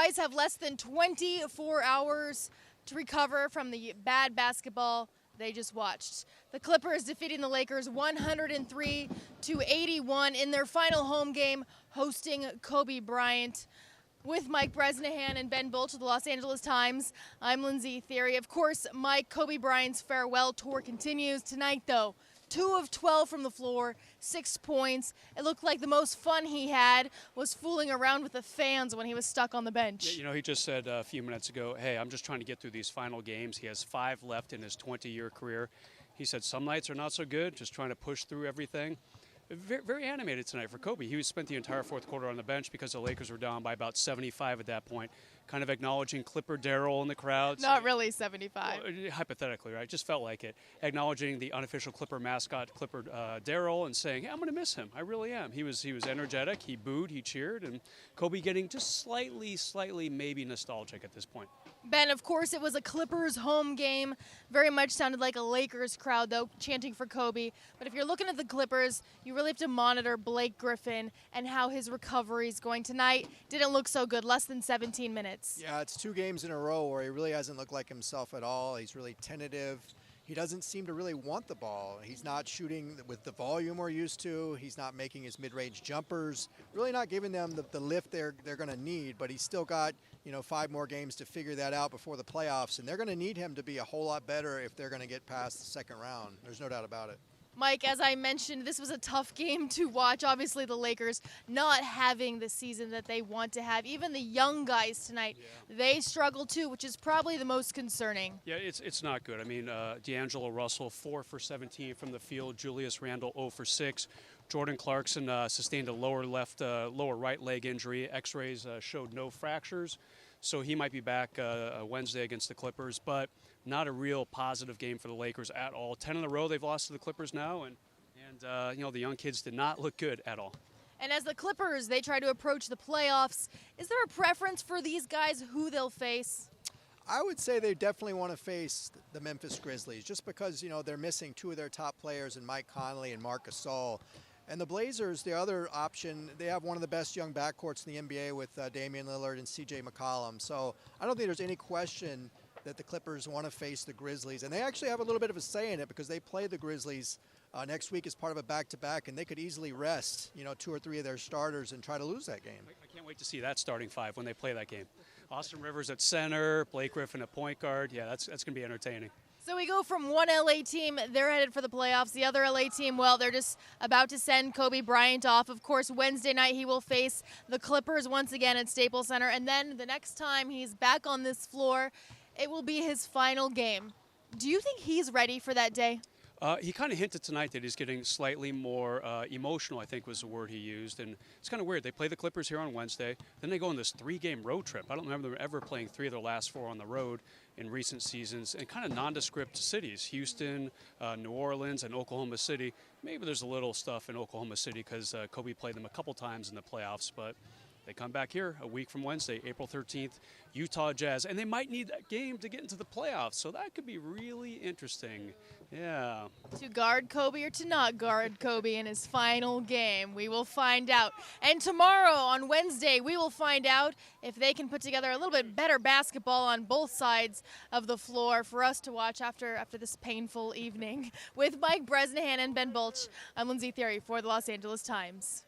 guys have less than 24 hours to recover from the bad basketball they just watched. The Clippers defeating the Lakers 103-81 in their final home game, hosting Kobe Bryant. With Mike Bresnahan and Ben Bolch of the Los Angeles Times, I'm Lindsey Thiry. Of course, Mike, Kobe Bryant's farewell tour continues tonight, though. 2 of 12 from the floor, 6 points. It looked like the most fun he had was fooling around with the fans when he was stuck on the bench. Yeah, you know, he just said a few minutes ago, hey, I'm just trying to get through these final games. He has 5 left in his 20-year career. He said some nights are not so good, just trying to push through everything. Very, very animated tonight for Kobe. He spent the entire fourth quarter on the bench because the Lakers were down by about 75 at that point, kind of acknowledging Clipper Darryl in the crowd. Not really 75. Well, hypothetically, right? Just felt like it. Acknowledging the unofficial Clipper mascot, Clipper Darryl, and saying, hey, I'm going to miss him. I really am. He was energetic. He booed. He cheered. And Kobe getting just slightly maybe nostalgic at this point. Ben, of course, it was a Clippers home game. Very much sounded like a Lakers crowd, though, chanting for Kobe. But if you're looking at the Clippers, you really have to monitor Blake Griffin and how his recovery is going tonight. Didn't look so good, less than 17 minutes. Yeah, it's 2 games in a row where he really hasn't looked like himself at all. He's really tentative. He doesn't seem to really want the ball. He's not shooting with the volume we're used to. He's not making his mid-range jumpers. Really not giving them the lift they're going to need. But he's still got 5 more games to figure that out before the playoffs, and they're going to need him to be a whole lot better if they're going to get past the second round. There's no doubt about it. Mike, as I mentioned, this was a tough game to watch. Obviously, the Lakers not having the season that they want to have. Even the young guys tonight, they struggle too, which is probably the most concerning. Yeah, it's not good. I mean, D'Angelo Russell, 4 for 17 from the field. Julius Randle, 0 for 6. Jordan Clarkson sustained a lower right leg injury. X-rays showed no fractures, so he might be back Wednesday against the Clippers, but not a real positive game for the Lakers at all. 10 in a row they've lost to the Clippers now, and the young kids did not look good at all. And as the Clippers, they try to approach the playoffs, is there a preference for these guys who they'll face? I would say they definitely want to face the Memphis Grizzlies just because, they're missing 2 of their top players in Mike Conley and Marc Gasol. And the Blazers, the other option, they have one of the best young backcourts in the NBA with Damian Lillard and C.J. McCollum. So I don't think there's any question that the Clippers want to face the Grizzlies. And they actually have a little bit of a say in it because they play the Grizzlies next week as part of a back-to-back, and they could easily rest, 2 or 3 of their starters and try to lose that game. I can't wait to see that starting 5 when they play that game. Austin Rivers at center, Blake Griffin at point guard. Yeah, that's going to be entertaining. So we go from one LA team, they're headed for the playoffs. The other LA team, well, they're just about to send Kobe Bryant off. Of course, Wednesday night he will face the Clippers once again at Staples Center. And then the next time he's back on this floor, it will be his final game. Do you think he's ready for that day? He kind of hinted tonight that he's getting slightly more emotional, I think was the word he used. And it's kind of weird. They play the Clippers here on Wednesday. Then they go on this 3-game road trip. I don't remember them ever playing 3 of their last 4 on the road in recent seasons. And kind of nondescript cities, Houston, New Orleans, and Oklahoma City. Maybe there's a little stuff in Oklahoma City because Kobe played them a couple times in the playoffs. But they come back here a week from Wednesday, April 13th, Utah Jazz. And they might need that game to get into the playoffs. So that could be really interesting. Yeah. To guard Kobe or to not guard Kobe in his final game, we will find out. And tomorrow on Wednesday, we will find out if they can put together a little bit better basketball on both sides of the floor for us to watch after this painful evening. With Mike Bresnahan and Ben Bolch, I'm Lindsey Thiry for the Los Angeles Times.